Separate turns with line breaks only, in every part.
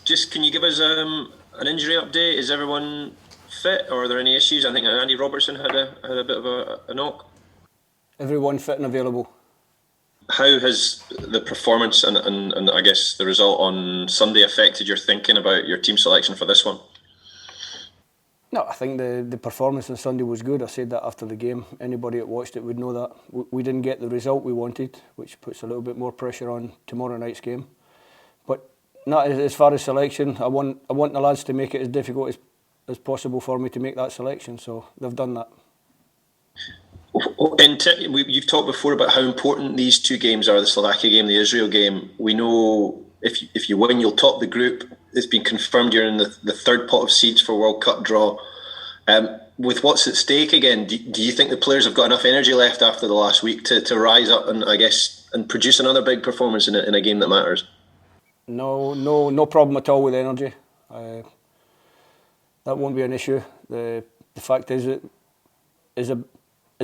Just can you give us an injury update? Is everyone fit, or are there any issues? I think Andy Robertson had a bit of a knock.
Everyone fit and available.
How has the performance and I guess the result on Sunday affected your thinking about your team selection for this one?
No, I think the performance on Sunday was good. I said that after the game. Anybody that watched it would know that. We didn't get the result we wanted, which puts a little bit more pressure on tomorrow night's game. But not as far as selection, I want the lads to make it as difficult as possible for me to make that selection, so they've done that.
You've talked before about how important these two games are, the Slovakia game, the Israel game. We know if you win, you'll top the group. It's been confirmed you're in the third pot of seeds for World Cup draw. With what's at stake again, do you think the players have got enough energy left after the last week to rise up and produce another big performance in a game that matters?
No problem at all with energy. That won't be an issue. The fact is it is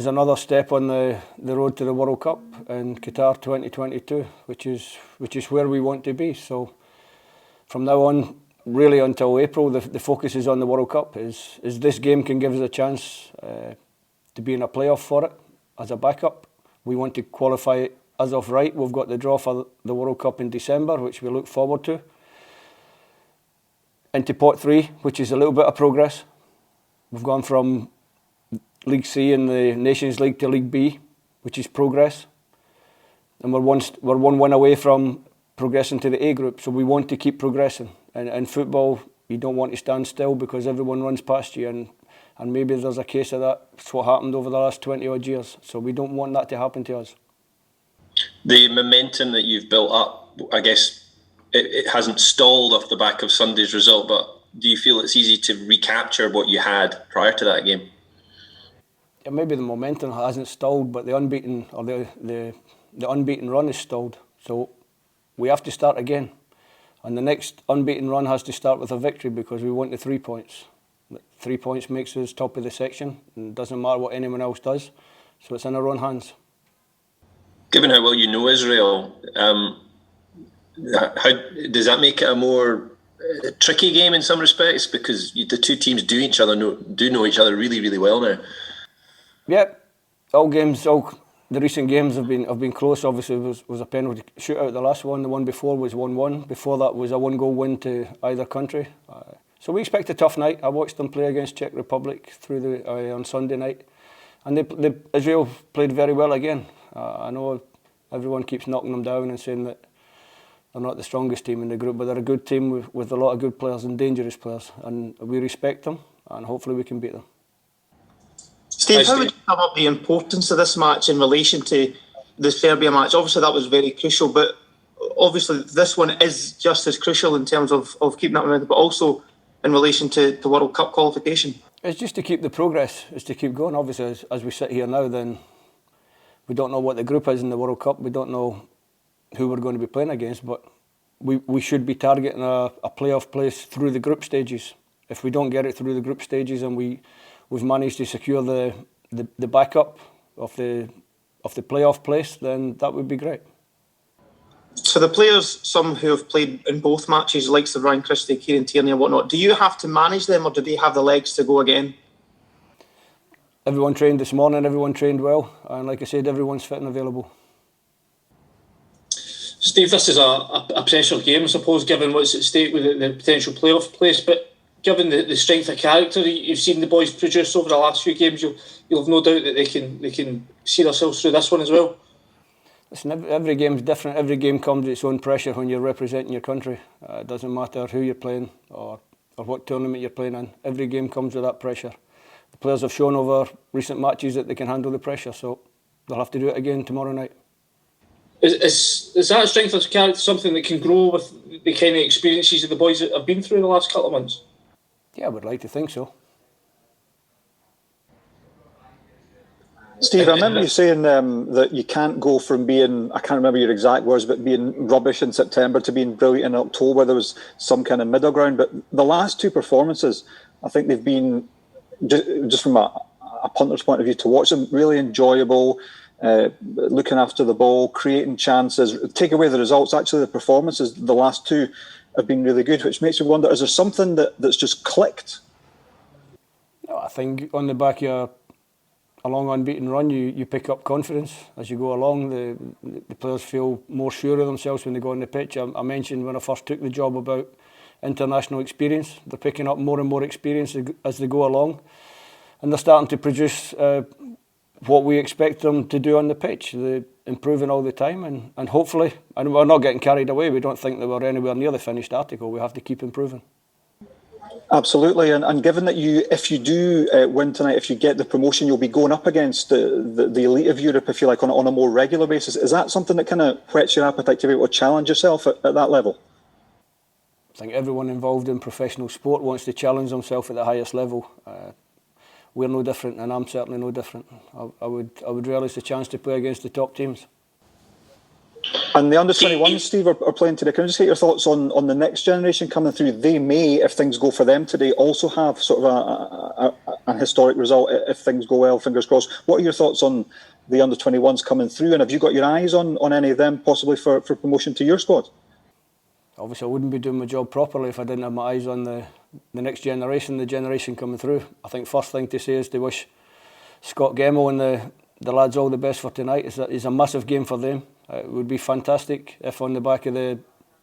another step on the road to the World Cup in Qatar 2022, which is where we want to be. So from now on, really until April, the focus is on the World Cup. Is this game can give us a chance to be in a playoff for it as a backup. We want to qualify as of right. We've got the draw for the World Cup in December, which we look forward to. Into pot 3, which is a little bit of progress. We've gone from League C in the Nations League to League B, which is progress. And we're one win away from progressing to the A group, so we want to keep progressing. And in football, you don't want to stand still because everyone runs past you, and maybe there's a case of that. It's what happened over the last 20 odd years, so we don't want that to happen to us.
The momentum that you've built up, I guess it hasn't stalled off the back of Sunday's result, but do you feel it's easy to recapture what you had prior to that game?
Yeah, maybe the momentum hasn't stalled, but the unbeaten run is stalled. So we have to start again. And the next unbeaten run has to start with a victory because we want the 3 points. 3 points makes us top of the section, and it doesn't matter what anyone else does. So it's in our own hands.
Given how well you know Israel, how does that make it a more tricky game in some respects? Because the two teams do know each other really, really well now.
Yeah, all the recent games have been close. Obviously, it was a penalty shootout. The last one, the one before was 1-1. Before that was a 1-goal win to either country. So we expect a tough night. I watched them play against Czech Republic on Sunday night, and Israel played very well again. I know everyone keeps knocking them down and saying that they're not the strongest team in the group, but they're a good team with a lot of good players and dangerous players, and we respect them, and hopefully we can beat them.
Steve, how would you sum up the importance of this match in relation to the Serbia match? Obviously that was very crucial, but obviously this one is just as crucial in terms of keeping that momentum, but also in relation to the World Cup qualification.
It's just to keep the progress, it's to keep going. Obviously, as we sit here now, then we don't know what the group is in the World Cup. We don't know who we're going to be playing against, but we should be targeting a playoff place through the group stages. If we don't get it through the group stages and we've managed to secure the backup of the playoff place, then that would be great.
So the players, some who have played in both matches, like Ryan Christie, Kieran Tierney and whatnot, do you have to manage them or do they have the legs to go again?
Everyone trained this morning, everyone trained well, and like I said, everyone's fit and available.
Steve, this is a potential game, I suppose, given what's at stake with the potential playoff place, but given the strength of character you've seen the boys produce over the last few games, you'll have no doubt that they can see themselves through this one as well.
Listen, every game's different. Every game comes with its own pressure when you're representing your country. It doesn't matter who you're playing or what tournament you're playing in. Every game comes with that pressure. The players have shown over recent matches that they can handle the pressure, so they'll have to do it again tomorrow night.
Is that strength of character something that can grow with the kind of experiences that the boys have been through in the last couple of months?
Yeah, I would like to think so.
Steve, I remember you saying that you can't go from being, I can't remember your exact words, but being rubbish in September to being brilliant in October. There was some kind of middle ground. But the last two performances, I think they've been, just from a punter's point of view, to watch them, really enjoyable, looking after the ball, creating chances. Take away the results, actually the performances, the last two have been really good, which makes me wonder, is there something that's just clicked?
I think on the back of a long unbeaten run, you pick up confidence as you go along. The players feel more sure of themselves when they go on the pitch. I mentioned when I first took the job about international experience. They're picking up more and more experience as they go along, and they're starting to produce what we expect them to do on the pitch. They're improving all the time, and hopefully, and we're not getting carried away. We don't think that we're anywhere near the finished article. We have to keep improving.
Absolutely, and given that if you do win tonight, if you get the promotion, you'll be going up against the elite of Europe, if you like, on a more regular basis. Is that something that kind of whets your appetite to be able to challenge yourself at that level?
I think everyone involved in professional sport wants to challenge themselves at the highest level. We're no different, and I'm certainly no different. I would relish the chance to play against the top teams.
And the under-21s, Steve, are playing today. Can I just get your thoughts on the next generation coming through? They may, if things go for them today, also have sort of a historic result if things go well, fingers crossed. What are your thoughts on the under-21s coming through? And have you got your eyes on any of them possibly for promotion to your squad?
Obviously, I wouldn't be doing my job properly if I didn't have my eyes on the next generation, the generation coming through. I think first thing to say is to wish Scott Gemmell and the lads all the best for tonight. It's a massive game for them. It would be fantastic if on the back of the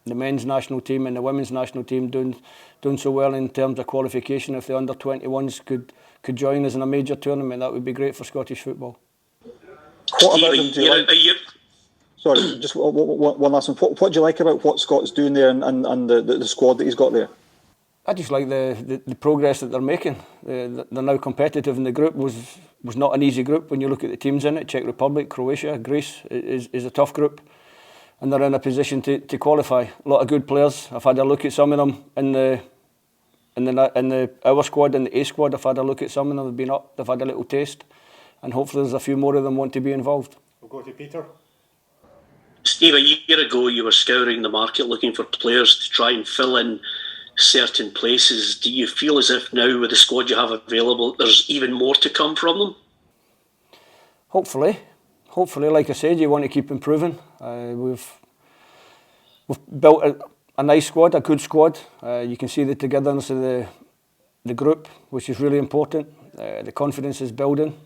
men's national team and the women's national team doing so well in terms of qualification, if the under-21s could join us in a major tournament, that would be great for Scottish football.
What about them do you like? Sorry, just one last one. What do you like about what Scott's doing there and the squad that he's got there?
I just like the progress that they're making. They're now competitive, and the group was not an easy group when you look at the teams in it. Czech Republic, Croatia, Greece is a tough group, and they're in a position to qualify. A lot of good players. I've had a look at some of them in our squad, in the A squad. I've had a look at some of them. They've been up. They've had a little taste, and hopefully there's a few more of them want to be involved.
We'll go to Peter.
Steve, a year ago you were scouring the market looking for players to try and fill in certain places. Do you feel as if now with the squad you have available there's even more to come from them?
Hopefully, like I said, you want to keep improving. We've built a nice squad, a good squad. You can see the togetherness of the group, which is really important. The confidence is building.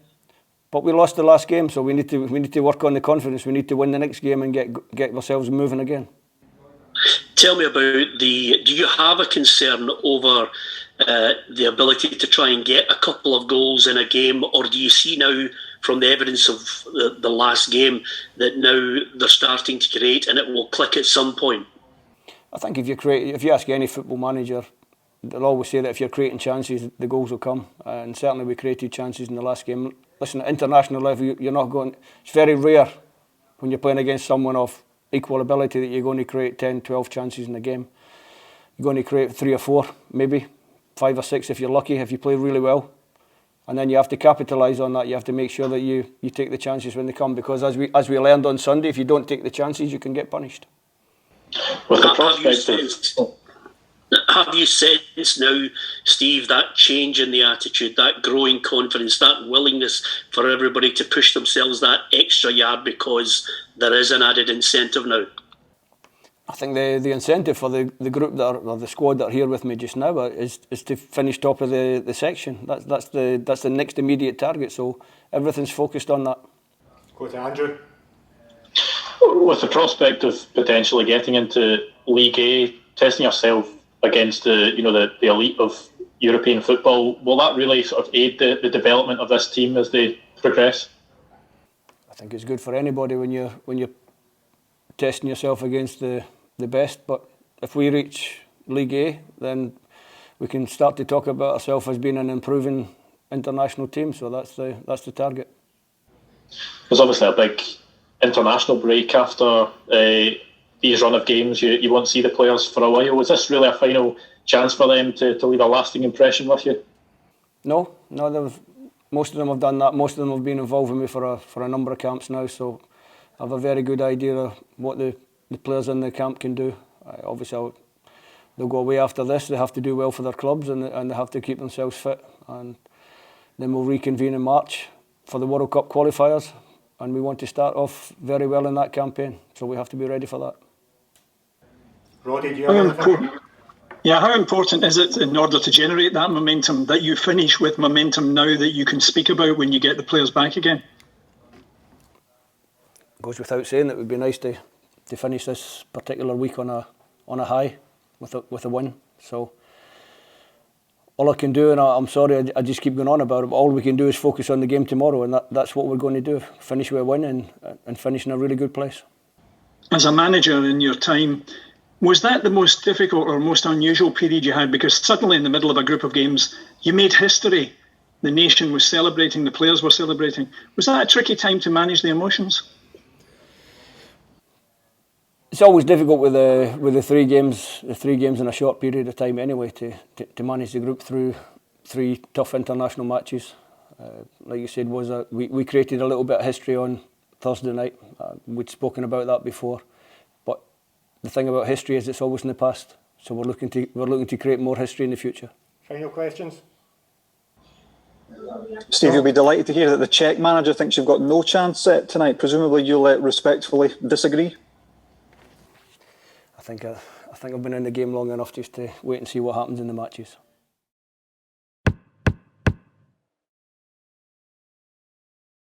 But we lost the last game, so we need to work on the confidence. We need to win the next game and get ourselves moving again.
Tell me about do you have a concern over the ability to try and get a couple of goals in a game, or do you see now from the evidence of the last game that now they're starting to create and it will click at some point?
I think if you ask any football manager, they'll always say that if you're creating chances, the goals will come. And certainly we created chances in the last game. Listen, at international level, you're not going. It's very rare when you're playing against someone of equal ability that you're going to create 10, 12 chances in a game. You're going to create 3 or 4, maybe 5 or 6 if you're lucky, if you play really well. And then you have to capitalise on that. You have to make sure that you take the chances when they come, because as we learned on Sunday, if you don't take the chances, you can get punished.
Have you sensed now, Steve, that change in the attitude, that growing confidence, that willingness for everybody to push themselves that extra yard because there is an added incentive now? I
think the incentive for the group or the squad that are here with me just now is to finish top of the section. That's the next immediate target. So everything's focused on that.
Go to Andrew.
With the prospect of potentially getting into League A, testing yourself against the elite of European football, will that really sort of aid the development of this team as they progress?
I think it's good for anybody when you're testing yourself against the best. But if we reach League A, then we can start to talk about ourselves as being an improving international team. So that's the target.
There's obviously a big international break after these run of games. You won't see the players for a while. Was this really a final chance for them to leave a lasting impression with you?
No. Most of them have done that. Most of them have been involved with me for a number of camps now, so I have a very good idea of what the players in the camp can do. Obviously, they'll go away after this. They have to do well for their clubs and they have to keep themselves fit. And then we'll reconvene in March for the World Cup qualifiers, and we want to start off very well in that campaign, so we have to be ready for that.
Roddy, do you
How
have
important,
anything?
how important is it in order to generate that momentum that you finish with momentum now that you can speak about when you get the players back again?
Goes without saying it would be nice to finish this particular week on a high with a win. So all I can do, and I'm sorry I just keep going on about it, but all we can do is focus on the game tomorrow, and that's what we're going to do. Finish with a win and finish in a really good place.
As a manager in your time, was that the most difficult or most unusual period you had? Because suddenly in the middle of a group of games, you made history. The nation was celebrating, the players were celebrating. Was that a tricky time to manage the emotions?
It's always difficult with the three games in a short period of time anyway to manage the group through 3 tough international matches. Like you said, we created a little bit of history on Thursday night. We'd spoken about that before, but the thing about history is it's always in the past. So we're looking to create more history in the future.
Final questions?
Steve, you'll be delighted to hear that the Czech manager thinks you've got no chance tonight. Presumably you'll respectfully disagree.
I think I've been in the game long enough just to wait and see what happens in the matches.